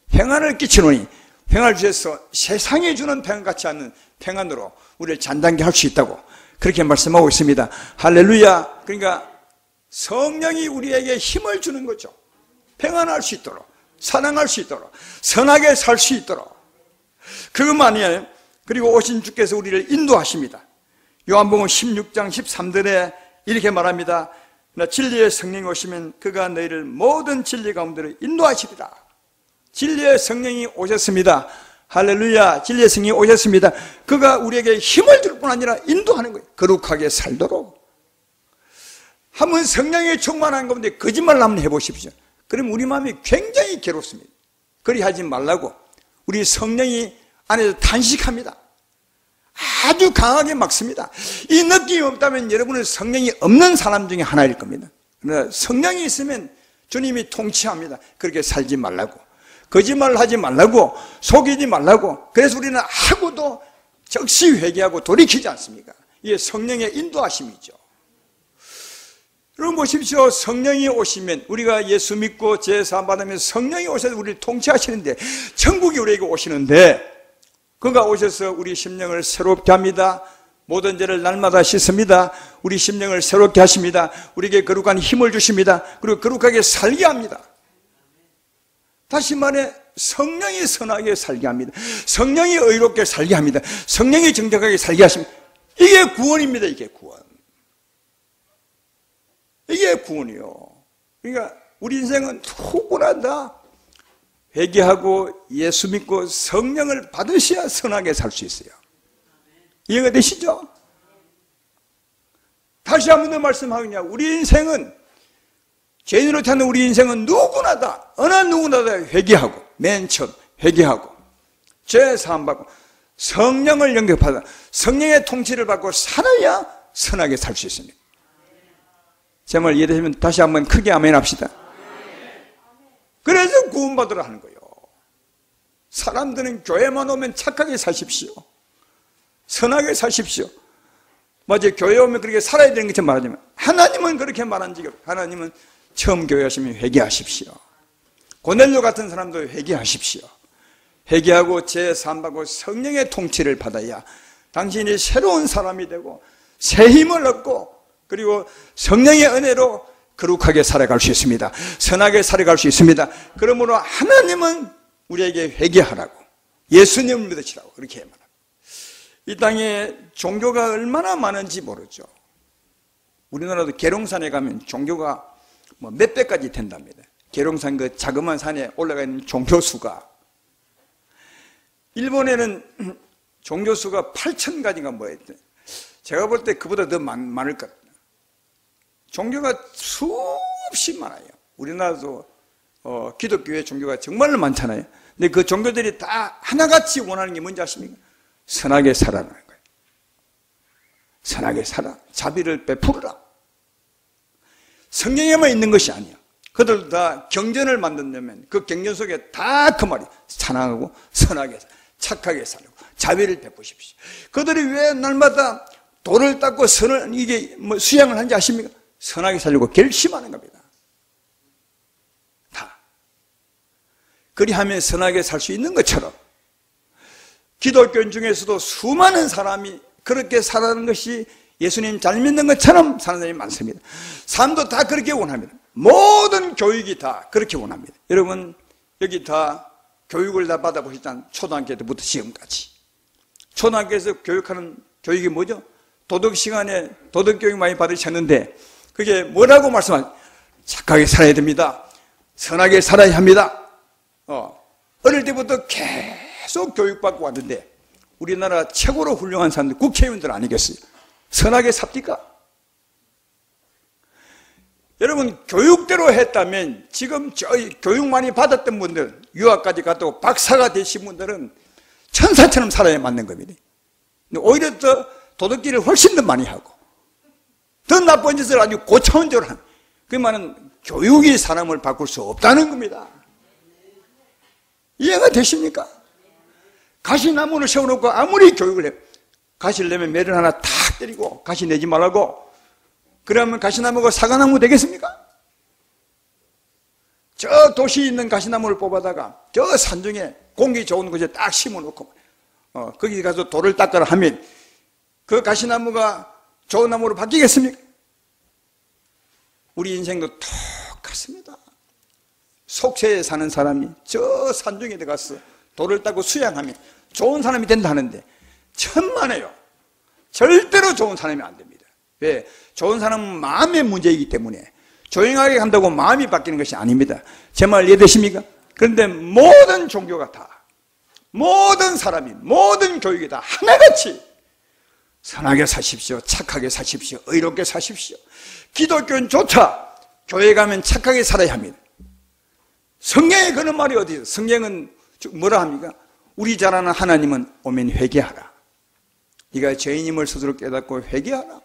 평안을 끼치노니, 평안을 주셔서 세상에 주는 평안 같지 않은 평안으로 우리를 잔단케 할 수 있다고 그렇게 말씀하고 있습니다. 할렐루야. 그러니까 성령이 우리에게 힘을 주는 거죠. 평안할 수 있도록, 사랑할 수 있도록, 선하게 살 수 있도록. 그것만 아니에요. 그리고 오신 주께서 우리를 인도하십니다. 요한복음 16장 13절에 이렇게 말합니다. 진리의 성령이 오시면 그가 너희를 모든 진리 가운데로 인도하시리라. 진리의 성령이 오셨습니다. 할렐루야. 진리의 성령이 오셨습니다. 그가 우리에게 힘을 줄 뿐 아니라 인도하는 거예요. 거룩하게 살도록. 한번 성령이 충만한 가운데 거짓말을 한번 해보십시오. 그럼 우리 마음이 굉장히 괴롭습니다. 그리 하지 말라고. 우리 성령이 안에서 탄식합니다. 아주 강하게 막습니다. 이 느낌이 없다면 여러분은 성령이 없는 사람 중에 하나일 겁니다. 그러나 성령이 있으면 주님이 통치합니다. 그렇게 살지 말라고, 거짓말을 하지 말라고, 속이지 말라고. 그래서 우리는 하고도 즉시 회개하고 돌이키지 않습니까? 이게 성령의 인도하심이죠. 여러분 보십시오. 성령이 오시면, 우리가 예수 믿고 제사함 받으면 성령이 오셔서 우리를 통치하시는데, 천국이 우리에게 오시는데, 그가 오셔서 우리 심령을 새롭게 합니다. 모든 죄를 날마다 씻습니다. 우리 심령을 새롭게 하십니다. 우리에게 거룩한 힘을 주십니다. 그리고 거룩하게 살게 합니다. 다시 말해, 성령이 선하게 살게 합니다. 성령이 의롭게 살게 합니다. 성령이 정직하게 살게 하십니다. 이게 구원입니다. 이게 구원. 이게 구원이요. 그러니까 우리 인생은 누구나 다 회개하고 예수 믿고 성령을 받으셔야 선하게 살 수 있어요. 이해가 되시죠? 다시 한 번 더 말씀하겠냐. 우리 인생은, 죄인으로 태어난 우리 인생은 누구나 다, 어느 누구나 다 회개하고, 맨 처음 회개하고, 죄 사함받고, 성령을 영접하다, 성령의 통치를 받고 살아야 선하게 살 수 있습니다. 제 말 이해되시면 다시 한번 크게 아멘 합시다. 그래서 구원받으러 하는 거예요. 사람들은 교회만 오면 착하게 사십시오. 선하게 사십시오. 맞아요. 교회 오면 그렇게 살아야 되는 것처럼 말하지만 하나님은 그렇게 말한 적이 없어요. 하나님은 처음 교회 하시면 회개하십시오. 고넬료 같은 사람도 회개하십시오. 회개하고 제사함받고 성령의 통치를 받아야 당신이 새로운 사람이 되고 새 힘을 얻고, 그리고 성령의 은혜로 거룩하게 살아갈 수 있습니다. 선하게 살아갈 수 있습니다. 그러므로 하나님은 우리에게 회개하라고, 예수님을 믿으시라고 그렇게 말합니다. 이 땅에 종교가 얼마나 많은지 모르죠. 우리나라도 계룡산에 가면 종교가 몇 배까지 된답니다. 계룡산 그 자그마한 산에 올라가 있는 종교수가, 일본에는 종교수가 8,000가지가 뭐였대. 제가 볼 때 그보다 더 많을 것 같아요. 종교가 수없이 많아요. 우리나라도 기독교의 종교가 정말로 많잖아요. 근데 그 종교들이 다 하나같이 원하는 게 뭔지 아십니까? 선하게 살아라는 거예요. 선하게 살아. 자비를 베풀어라. 성령에만 있는 것이 아니야. 그들도 다 경전을 만든다면 그 경전 속에 다 그 말이 사랑하고 선하게 살아, 착하게 살고 자비를 베푸십시오. 그들이 왜 날마다 돌을 닦고 선을 이게 수양을 하는지 아십니까? 선하게 살려고 결심하는 겁니다. 다. 그리하면 선하게 살 수 있는 것처럼 기독교 중에서도 수많은 사람이 그렇게 살아가는 것이 예수님 잘 믿는 것처럼 사는 사람이 많습니다. 삶도 다 그렇게 원합니다. 모든 교육이 다 그렇게 원합니다. 여러분 여기 다 교육을 다 받아보셨잖아요. 초등학교 때부터 지금까지. 초등학교에서 교육하는 교육이 뭐죠? 도덕 시간에 도덕 교육 많이 받으셨는데 그게 뭐라고 말씀하세요? 착하게 살아야 됩니다. 선하게 살아야 합니다. 어릴 때부터 계속 교육받고 왔는데 우리나라 최고로 훌륭한 사람들 국회의원들 아니겠어요? 선하게 삽니까? 여러분 교육대로 했다면 지금 저희 교육 많이 받았던 분들 유학까지 갔다고 박사가 되신 분들은 천사처럼 살아야 맞는 겁니다. 근데 오히려 더 도덕질을 훨씬 더 많이 하고 더 나쁜 짓을 아주 고차원적으로 하는 그 말은 교육이 사람을 바꿀 수 없다는 겁니다. 이해가 되십니까? 가시나무를 세워놓고 아무리 교육을 해 가시를 내면 매를 하나 탁 때리고 가시 내지 말라고 그러면 가시나무가 사과나무 되겠습니까? 저 도시에 있는 가시나무를 뽑아다가 저 산중에 공기 좋은 곳에 딱 심어놓고 거기 가서 돌을 닦으라 하면 그 가시나무가 좋은 나무로 바뀌겠습니까? 우리 인생도 똑같습니다. 속세에 사는 사람이 저 산중에 들어가서 돌을 닦고 수양하면 좋은 사람이 된다 하는데 천만에요. 절대로 좋은 사람이 안 됩니다. 왜? 좋은 사람은 마음의 문제이기 때문에 조용하게 간다고 마음이 바뀌는 것이 아닙니다. 제 말 이해되십니까? 그런데 모든 종교가 다 모든 사람이 모든 교육이 다 하나같이 선하게 사십시오. 착하게 사십시오. 의롭게 사십시오. 기독교인조차 교회 가면 착하게 살아야 합니다. 성경에 그런 말이 어디 있어요? 성경은 뭐라 합니까? 우리 잘 아는 하나님은 오면 회개하라. 네가 죄인임을 스스로 깨닫고 회개하라.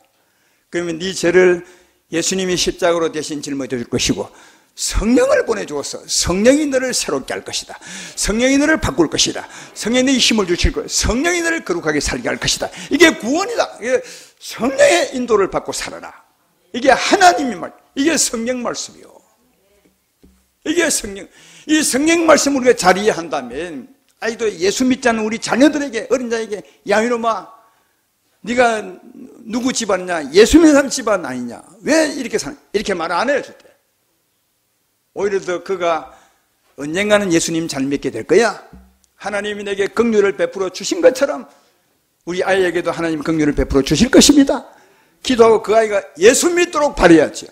그러면 네 죄를 예수님이 십자가로 대신 짊어져 줄 것이고 성령을 보내주어서 성령이 너를 새롭게 할 것이다. 성령이 너를 바꿀 것이다. 성령이 너에게 힘을 주실 거예요. 성령이 너를 거룩하게 살게 할 것이다. 이게 구원이다. 이게 성령의 인도를 받고 살아라. 이게 하나님의 말, 이게 성령 말씀이요. 이게 성령. 이 성령 말씀 우리가 잘 이해한다면 아이도 예수 믿지 않는 우리 자녀들에게 어린 자에게 야 이놈아 네가 누구 집안이냐? 예수 믿는 사람 집안 아니냐? 왜 이렇게 사냐? 이렇게 말 안 해요. 절대. 오히려 더 그가 언젠가는 예수님 잘 믿게 될 거야. 하나님이 내게 긍휼을 베풀어 주신 것처럼 우리 아이에게도 하나님 긍휼을 베풀어 주실 것입니다. 기도하고 그 아이가 예수 믿도록 바라야죠.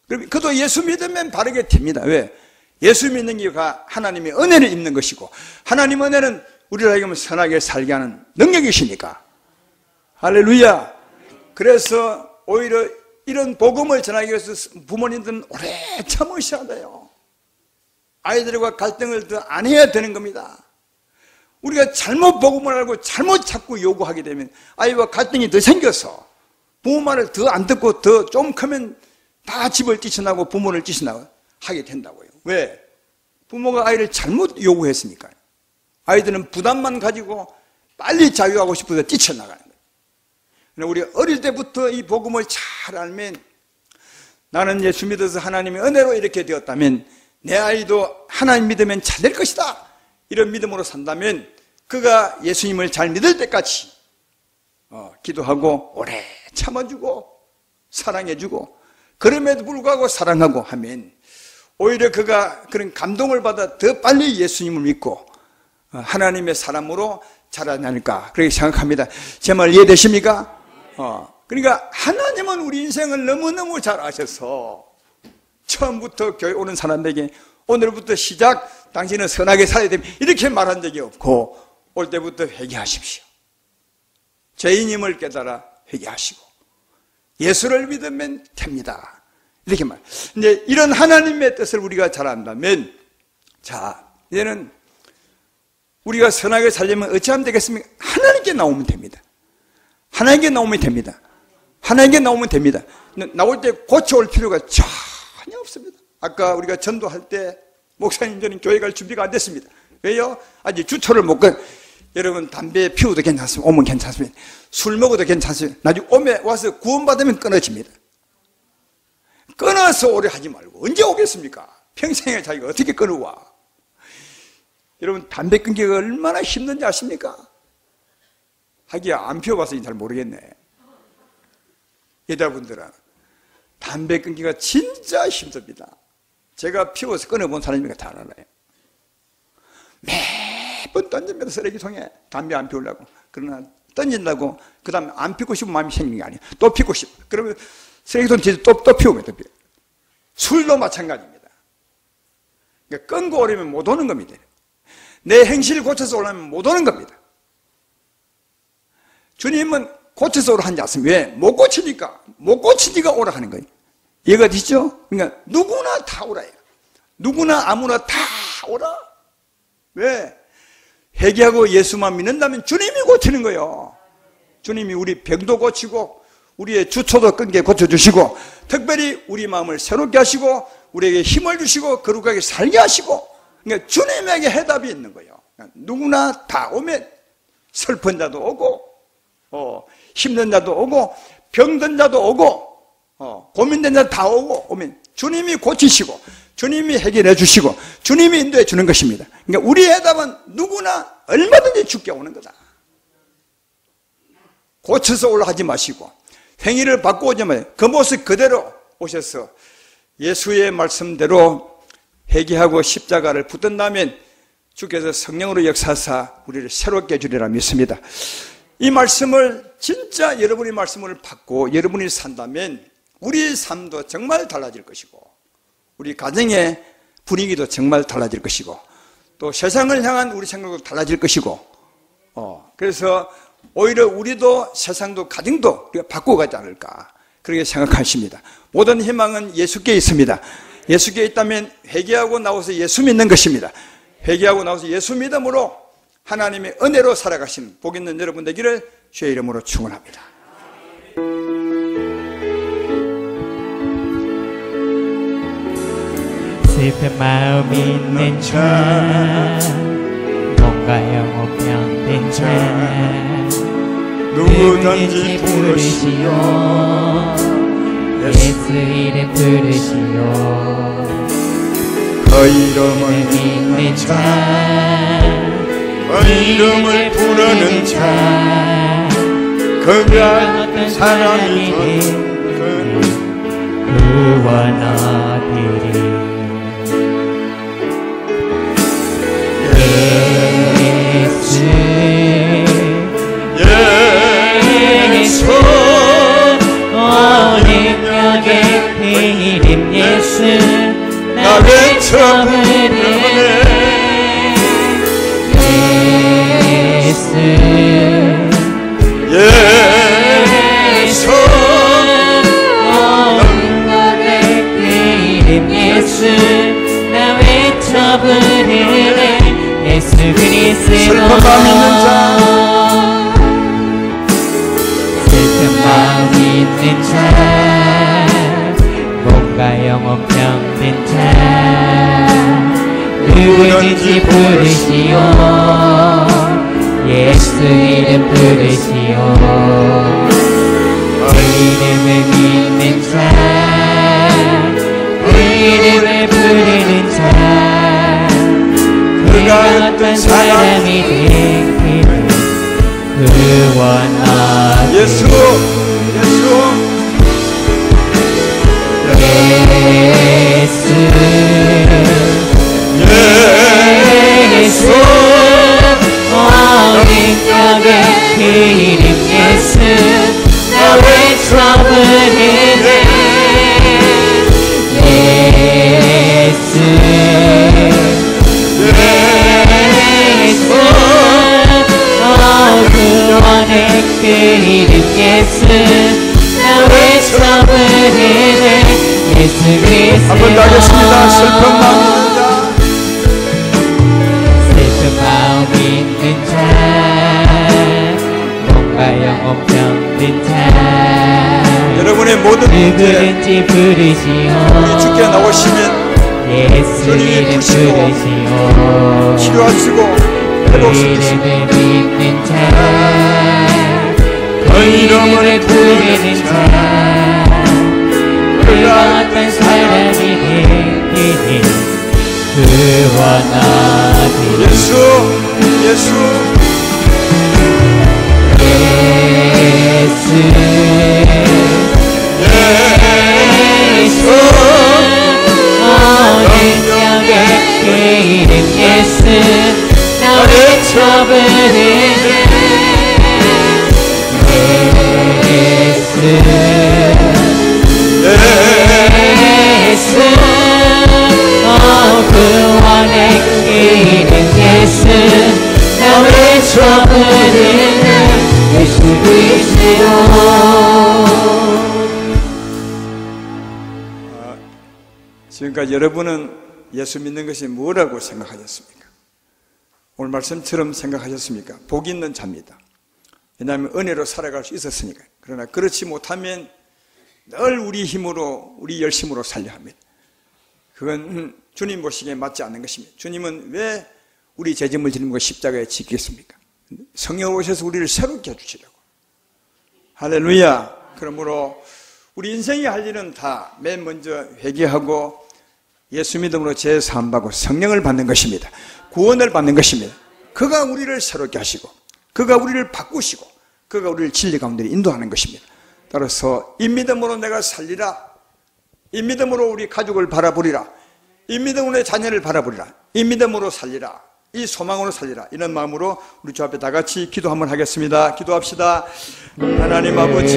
그럼 그도 예수 믿으면 바르게 됩니다. 왜? 예수 믿는 게 하나님의 은혜를 입는 것이고 하나님의 은혜는 우리에게 선하게 살게 하는 능력이시니까. 할렐루야. 그래서 오히려 이런 복음을 전하기 위해서 부모님들은 오래 참으셔야 돼요. 아이들과 갈등을 더 안 해야 되는 겁니다. 우리가 잘못 복음을 알고 잘못 자꾸 요구하게 되면 아이와 갈등이 더 생겨서 부모 말을 더 안 듣고 더 좀 크면 다 집을 뛰쳐나고 부모를 뛰쳐나고 하게 된다고요. 왜? 부모가 아이를 잘못 요구했으니까요. 아이들은 부담만 가지고 빨리 자유하고 싶어서 뛰쳐나가는 거예요. 우리 어릴 때부터 이 복음을 잘 알면 나는 예수 믿어서 하나님의 은혜로 이렇게 되었다면 내 아이도 하나님 믿으면 잘 될 것이다. 이런 믿음으로 산다면 그가 예수님을 잘 믿을 때까지 기도하고 오래 참아주고 사랑해주고 그럼에도 불구하고 사랑하고 하면 오히려 그가 그런 감동을 받아 더 빨리 예수님을 믿고 하나님의 사람으로 자라지 않을까 그렇게 생각합니다. 제 말 이해되십니까? 그러니까 하나님은 우리 인생을 너무너무 잘 아셔서 처음부터 교회 오는 사람에게 오늘부터 시작 당신은 선하게 살아야 됩니다 이렇게 말한 적이 없고 올 때부터 회개하십시오. 죄인임을 깨달아 회개하시고 예수를 믿으면 됩니다. 이렇게 말. 이제 이런 하나님의 뜻을 우리가 잘 안다면 자 이제는 우리가 선하게 살려면 어찌하면 되겠습니까? 하나님께 나오면 됩니다. 하나님께 나오면 됩니다. 하나님께 나오면 됩니다. 나올 때 고쳐올 필요가 전혀 없습니다. 아까 우리가 전도할 때 목사님 저는 교회 갈 준비가 안 됐습니다. 왜요? 아직 주초를 못 가. 여러분 담배 피워도 괜찮습니다. 오면 괜찮습니다. 술 먹어도 괜찮습니다. 나중에 오면 와서 구원받으면 끊어집니다. 끊어서 오래 하지 말고 언제 오겠습니까? 평생에 자기가 어떻게 끊어와? 여러분 담배 끊기가 얼마나 힘든지 아십니까? 하기야 안 피워봐서 잘 모르겠네. 여자분들은 담배 끊기가 진짜 힘듭니다. 제가 피워서 끊어본 사람이니까 다 알아요. 매번 던집니다. 쓰레기통에 담배 안 피우려고. 그러나 던진다고 그 다음에 안 피우고 싶은 마음이 생기는 게 아니에요. 또 피우고 싶어. 그러면 쓰레기통 뒤에 또 피우면 또 피우고. 술도 마찬가지입니다. 그러니까 끊고 오려면 못 오는 겁니다. 내 행실을 고쳐서 오려면 못 오는 겁니다. 주님은 고쳐서 오라 하지 않습니다. 왜? 못 고치니까. 못 고치니까 오라 하는 거예요. 이해가 되시죠? 그러니까 누구나 다 오라요. 누구나 아무나 다 오라. 왜? 회개하고 예수만 믿는다면 주님이 고치는 거예요. 주님이 우리 병도 고치고 우리의 주초도 끊게 고쳐주시고 특별히 우리 마음을 새롭게 하시고 우리에게 힘을 주시고 거룩하게 살게 하시고 그러니까 주님에게 해답이 있는 거예요. 그러니까 누구나 다 오면 슬픈 자도 오고 힘든 자도 오고 병든 자도 오고 고민된 자도 다 오면 주님이 고치시고 주님이 해결해 주시고 주님이 인도해 주는 것입니다. 그러니까 우리의 해답은 누구나 얼마든지 죽게 오는 거다. 고쳐서 올라가지 마시고 행위를 바꾸지 마세요. 그 모습 그대로 오셔서 예수의 말씀대로 회개하고 십자가를 붙든다면 주께서 성령으로 역사하사 우리를 새롭게 해주리라 믿습니다. 이 말씀을 진짜 여러분의 말씀을 받고 여러분이 산다면 우리의 삶도 정말 달라질 것이고 우리 가정의 분위기도 정말 달라질 것이고 또 세상을 향한 우리 생각도 달라질 것이고 그래서 오히려 우리도 세상도 가정도 우리가 바꿔가지 않을까 그렇게 생각하십니다. 모든 희망은 예수께 있습니다. 예수께 있다면 회개하고 나와서 예수 믿는 것입니다. 회개하고 나와서 예수 믿음으로 하나님의 은혜로 살아가신 복 있는 여러분 되기를 주의 이름으로 축원합니다. 슬픈 마음 있는 자 뭔가 영혼 병든 자 누구든지 부르시오 예수 이름 부르시오 그 이름을 믿는 자 그 이름을 부르는 자 그가 어떤 사람이든 구원하리니 예수 능력의 그 이름 예수 나 외쳐부르네 예수 능력의 그 이름 예수 나 외쳐부르네 예수 그리스도 슬픈 마음 있는 자 슬픈 마음 있는 자 몸과 영혼 병든 자 누구든지 부르시오 예수 이름 부르시오 그 이름을 믿는 자그 이름을 부르는 자 그가 어떤 사람이 되기를 구원하리 예수 능력의 그 이름 예수 나 외쳐부르네 예수 구원의 그 이름 예수 나 외쳐부르네 예수 그리스도 한번 더 하겠습니다. 슬픈 마음 있는 자 슬픈 마음 있는 자 몸과 영혼 병든 자 여러분의 모든 문제 누구든지 부르시오 우리 주께 나오시면 예수 이름 부르시오 치료하시고 그 회복시키시고 이름을 믿는 자그 이름을 부르는 자 그가 어떤 사람이 되기를 구원하리 예수 예수 능력의 그 이름 예수 나 외쳐부르네 지금까지 여러분은 예수 믿는 것이 뭐라고 생각하셨습니까? 오늘 말씀처럼 생각하셨습니까? 복 있는 자입니다. 왜냐하면 은혜로 살아갈 수 있었으니까. 그러나 그렇지 못하면 늘 우리 힘으로, 우리 열심으로 살려 합니다. 그건 주님 보시기에 맞지 않는 것입니다. 주님은 왜 우리 죄짐을 지는 십자가에 지키겠습니까? 성령 오셔서 우리를 새롭게 해주시려고. 할렐루야. 그러므로 우리 인생이 할 일은 다 맨 먼저 회개하고 예수 믿음으로 죄 사함받고 성령을 받는 것입니다. 구원을 받는 것입니다. 그가 우리를 새롭게 하시고 그가 우리를 바꾸시고 그가 우리를 진리 가운데 인도하는 것입니다. 따라서 이 믿음으로 내가 살리라, 이 믿음으로 우리 가족을 바라보리라, 이 믿음으로 내 자녀를 바라보리라, 이 믿음으로 살리라, 이 소망으로 살리라, 이런 마음으로 우리 주 앞에 다 같이 기도 한번 하겠습니다. 기도합시다. 하나님 아버지,